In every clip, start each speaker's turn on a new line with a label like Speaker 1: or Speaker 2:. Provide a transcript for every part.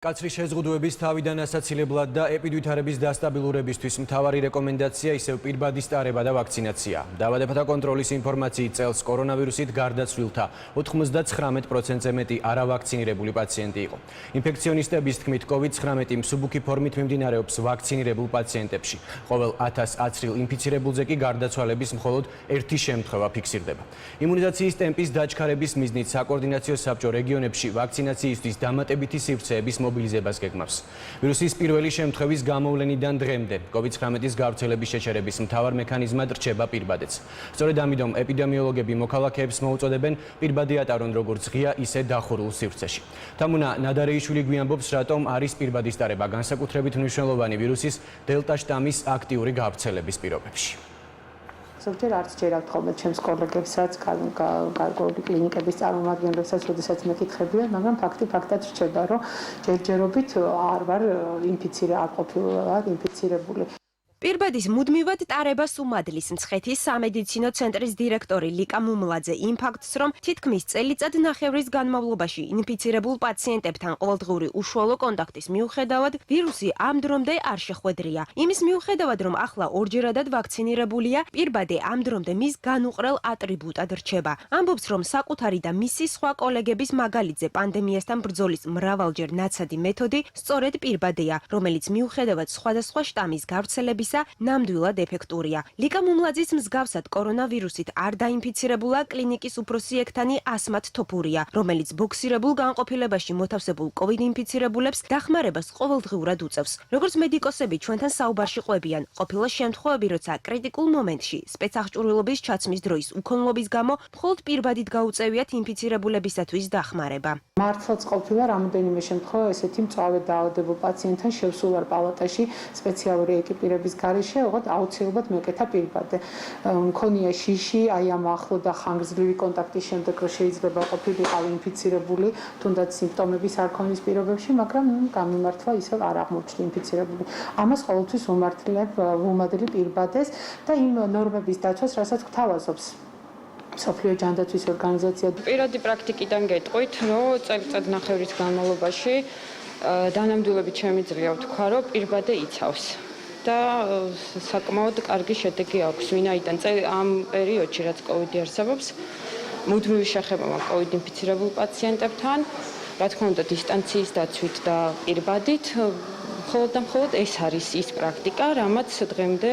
Speaker 1: კაცრი შეზღუდვების თავიდან ასაცილებლად და ეპიდვითარების დასტაბილურებისთვის მთავარი რეკომენდაცია ისევ პირბადის ტარება და ვაქცინაცია. დაავადებათა კონტროლის ინფორმაციით წელს კორონავირუსით გარდაცვლილთა 99%-ზე მეტი არავაქცინირებული პაციენტი იყო. ინფექციონისტების თქმით, COVID-19 მსუბუქი ფორმით მიმდინარეობს ვაქცინირებულ პაციენტებში. ყოველ 1000 აცრილ ინფიცირებულზე კი გარდაცვალების მხოლოდ ერთი შემთხვევა ფიქსირდება. იმუნიზაციის ტემპის დაჩქარების მიზნით საკოორდინაციო საბჭო რეგიონებში ვაქცინაციისთვის დამატებითი სივრცეების მობილიზებას გეგმავს. ვირუსის პირველი შემთხვევის გამოვლენიდან დღემდე COVID-19-ის გავრცელების შეჩერების მთავარ მექანიზმად რჩება პირბადეც. სწორედ ამიტომ ეპიდემიოლოგები მოქალაქეებს მოუწოდებენ პირბადი ატარონ როგორც ღია, ისე დახურულ სივრცეში. თამუნა ნადარეიშვილი გვიამბობს, რატომ არის პირბადის ტარება განსაკუთრებით მნიშვნელოვანი ვირუსის დელტა შტამის აქტიური გავრცელების პირობებში.
Speaker 2: ზოგჯერ არც ჯერავთ ხოლმე ჩემს კოლეგებსაც, გარკვეული კლინიკების წარმომადგენლებსაც, როდესაც მეკითხებიან, მაგრამ ფაქტად რჩება, რომ ჯერჯერობით არ ვარ არ ყოფილა ინფიცირებული.
Speaker 3: პირბადის მუდმივად ტარებას უმადლის მცხეთის სამედიცინო ცენტრის დირექტორი ლიკა მუმლაძე იმ ფაქტს, რომ თითქმის წელიწად ნახევრის განმავლობაში ინფიცირებულ პაციენტებთან ყოველდღიური უშუალო კონტაქტის მიუხედავად ვირუსი ამ დრომდე არ შეხვედრია. იმის მიუხედავად, რომ ახლა ორჯერადად ვაქცინირებულია, პირბადე ამ დრომდე მის განუყრელ ატრიბუტად რჩება. ამბობს, რომ საკუთარი და მისი სხვა კოლეგების მაგალითზე პანდემიასთან ბრძოლის მრავალჯერ ნაცადი მეთოდი სწორედ პირბადეა, რომელიც მიუხედავად სხვადასხვა შტამის გავრცელების ნამდვილად ეფექტურია. ლიკა მუმლაძის მსგავსად კორონავირუსით არ დაინფიცირებულა კლინიკის უფროსი ექთანი ასმათ თოფურია, რომელიც ბოქსირებულ განყოფილებაში მოთავსებულ COVID ინფიცირებულებს დახმარებას ყოველდღიურად უწევს. როგორც მედიკოსები ჩვენთან საუბარში ყვებიან, ყოფილა შემთხვევები, როცა კრიტიკულ მომენტში სპეცაღჭურვილობის ჩაცმის დროის უქონლობის გამო მხოლოდ პირბადით გაუწევიათ ინფიცირებულებისათვის დახმარება.
Speaker 2: მართლაც ყოფილა რამდენიმე შემთხვევა ესეთი მწვავე დაავადებულ პაციენტთან შევსულ ვარ პალატაში სპეციალური ეკიპირების გარეშე, ოღონდ აუცილებლად მეკეთა პირბადე. მქონია შიში, აი ამ ახლო და ხანგრძლივი კონტაქტის შემდეგ, რომ შეიძლება ყოფილიყავი ინფიცირებული, თუნდაც სიმპტომების არ ქონის პირობებში, მაგრამ გამიმართლა ისევ არ აღმოჩნდა ინფიცირებული. ამას ყოველთვის ვუმადლი პირბადეს და იმ ნორმების დაცვას, რასაც გვთავაზობს მსოფლიო ჯანდაცვის ორგანიზაცია.
Speaker 4: პირადი პრაქტიკიდან გეტყვით, რომ წელიწად ნახევრის განმავლობაში დანამდვილებით შემიძლია ვთქვა, რომ პირბადე იცავს. და საკმაოდ კარგი შედეგი აქვს, ვინაიდან ამ პერიოდში, რაც COVID არსებობს, მუდმივი შეხება მაქვს COVID ინფიცირებულ პაციენტებთან, რა თქმა უნდა, დისტანციის დაცვით და პირბადით, მხოლოდ ეს არის ის პრაქტიკა, რამაც დღემდე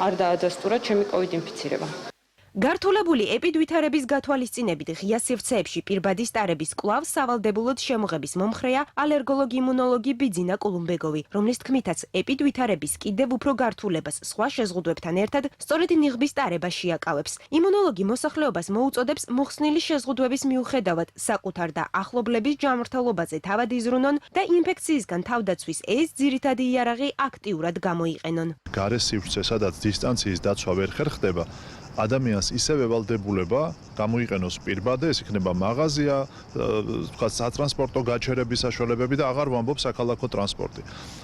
Speaker 4: არ დაადასტურა ჩემი COVID ინფიცირება.
Speaker 3: გართულებული ეპიდვითარების გათვალისწინებით ღია სივრცეებში პირბადის ტარების კვლავ სავალდებულოდ შემოღების მომხრეა ალერგოლოგი-იმუნოლოგი ბიძინა კულუმბეგოვი, რომლის თქმითაც ეპიდვითარების კიდევ უფრო გართულებას სხვა შეზღუდვებთან ერთად სწორედ ნიღბის ტარება შეაკავებს. იმუნოლოგი მოსახლეობას მოუწოდებს მოხსნილი შეზღუდვების მიუხედავად საკუთარ და ახლობლების ჯანმრთელობაზე თავად იზრუნონ და ინფექციისგან თავდაცვის ეს ძირითადი იარაღი აქტიურად გამოიყენონ.
Speaker 5: გარე სივრცე, სადაც დისტანციის დაცვა ვერ ხერხდება, ადამიანს ისევ ევალდებულება გამოიყენოს პირბადე, ეს იქნება მაღაზია, თქვა სატრანსპორტო გაჩერების საშუალებები და აღარ ვამბობ საქალაქო ტრანსპორტი.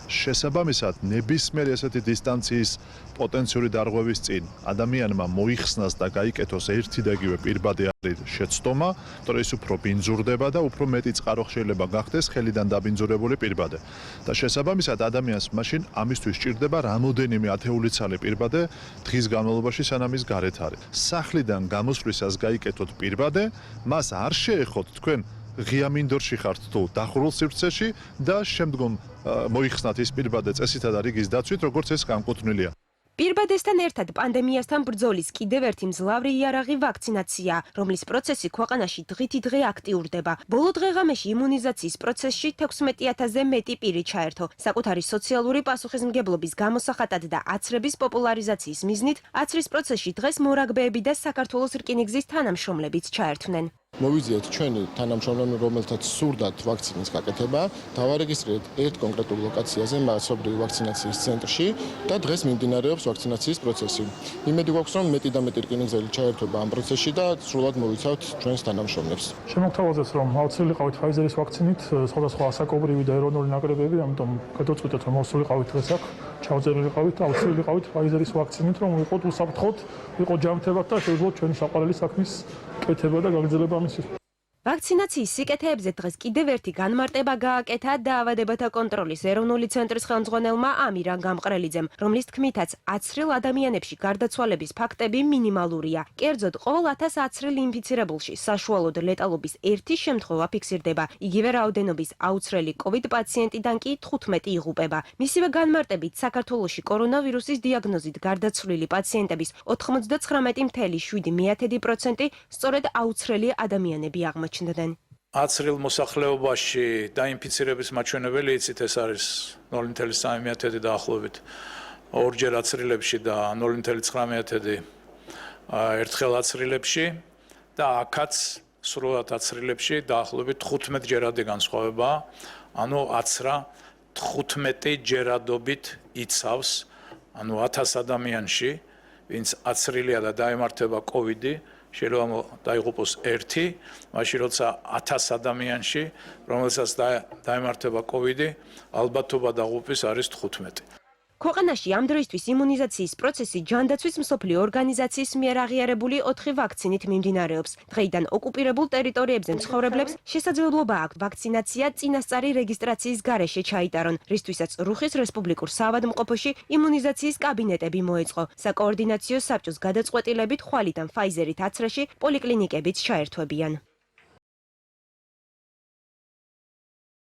Speaker 5: შესაბამისად, ნებისმიერი ესეთი დისტანციის პოტენციური დარღვევის წინ ადამიანმა მოიხსნას და გაიკეთოს ერთი და იგივე პირბადე არის შეცდომა, თორე ის უფრო ბინძურდება და უფრო მეტი წყარო შეიძლება გახდეს ხელიდან დაბინძურებული პირბადე. და შესაბამისად, ადამიანს მაშინ ამისთვის სჭირდება რამოდენიმე ათეული ცალი პირბადე დღის განმავლობაში, სანამ ის გარეთ არის. სახლიდან გამოსვლისას გაიკეთოთ პირბადე, მას არ შეეხოთ თქვენ ღია მინდორში ხართ თუ დახურულ სივრცეში და შემდგომ მოიხსნათ ის პირბადე წესითა და რიგის დაცვით, როგორც ეს განკუთვნილია.
Speaker 3: პირბადესთან ერთად პანდემიასთან ბრძოლის კიდევ ერთი მძლავრი იარაღი ვაქცინაციაა, რომლის პროცესი ქვეყანაში დღითი დღე აქტიურდება. ბოლო დღეღამეში იმუნიზაციის პროცესში 16,000-ზე მეტი პირი ჩაერთო. საკუთარი სოციალური პასუხისმგებლობის გამოსახატად და აცრების პოპულარიზაციის მიზნით აცრის პროცესში დღეს მორაგბეები და საქართველოს რკინიგზის თანამშრომლებიც ჩაერთვნენ.
Speaker 6: მოვიზიეთ ჩვენი თანამშრომლები, რომელთაც სურდათ ვაქცინის გაკეთება, დავარეგისტრირეთ ერთ კონკრეტულ ლოკაციაზე, მასობრივი ვაქცინაციის ცენტრში და დღეს მიმდინარეობს ვაქცინაციის პროცესი. იმედი გვაქვს, რომ მეტი და მეტი რკინიგზელი ჩაერთვება ამ პროცესში და სრულად მოვიცავთ ჩვენს თანამშრომლებს.
Speaker 7: შემოგთავაზეს, რომ ავცილიყავით Pfizer-ის ვაქცინით, სხვადასხვა ასაკობრივი და ეროვნული ნაკრებები, ამიტომ გადაწყვიტეთ, რომ ავცილიყავით დღეს აქ, ჩავწერილიყავით და ავცილიყავით Pfizer-ის ვაქცინით, რომ ვიყოთ უსაფრთხოდ, ვიყოთ ჯანმრთელად და შევძლოთ ჩვენი საყვარელი საქმის კეთება და გაგრძელება.
Speaker 3: ვაქცინაციის სიკეთეებზე დღეს კიდევ ერთი განმარტება გააკეთა დაავადებათა კონტროლის ეროვნული ცენტრის ხელმძღვანელმა ამირან გამყრელიძემ, რომლის თქმითაც აცრილ ადამიანებში გარდაცვალების ფაქტები მინიმალურია. კერძოდ, ყოველ 1000 აცრილ ინფიცირებულში საშუალოდ ლეტალობის 1 შემთხვევა ფიქსირდება. იგივე რაოდენობის აუცრელი COVID პაციენტიდან კი 15 იღუპება. მისივე განმარტებით, საქართველოში კორონავირუსის დიაგნოზით გარდაცვლილი პაციენტების 99.7% სწორედ აუცრელი ადამიანები აღმოჩნდნენ.
Speaker 8: აცრილ მოსახლეობაში დაინფიცირების მაჩვენებელი იცით ეს არის 0.3 დაახლოებით. ორჯერ აცრილებში და 0.9 ერთხელ აცრილებში და აქაც სრულად აცრილებში დაახლოებით 15 ჯერადი განსხვავებაა. ანუ აცრა 15 ჯერადობით იცავს, ანუ 1000 ადამიანში, ვინც აცრილია და დაემართება COVID-ი, შეიძლება დაიღუპოს 1, მაშინ როცა 1000 ადამიანში, რომელსაც დაემართება COVID-ი, ალბათობა დაღუპვის არის 15.
Speaker 3: ქვეყანაში ამ დროისთვის იმუნიზაციის პროცესი ჯანდაცვის მსოფლიო ორგანიზაციის მიერ აღიარებული 4 ვაქცინით მიმდინარეობს. დღეიდან ოკუპირებულ ტერიტორიებზე მცხოვრებლებს შესაძლებლობა აქვთ ვაქცინაცია წინასწარი რეგისტრაციის გარეშე ჩაიტარონ, რისთვისაც რუხის რესპუბლიკურ საავადმყოფოში იმუნიზაციის კაბინეტები მოეწყო. საკოორდინაციო საბჭოს გადაწყვეტილებით ხვალიდან Pfizer-ით აცრაში პოლიკლინიკებიც ჩაერთვებიან.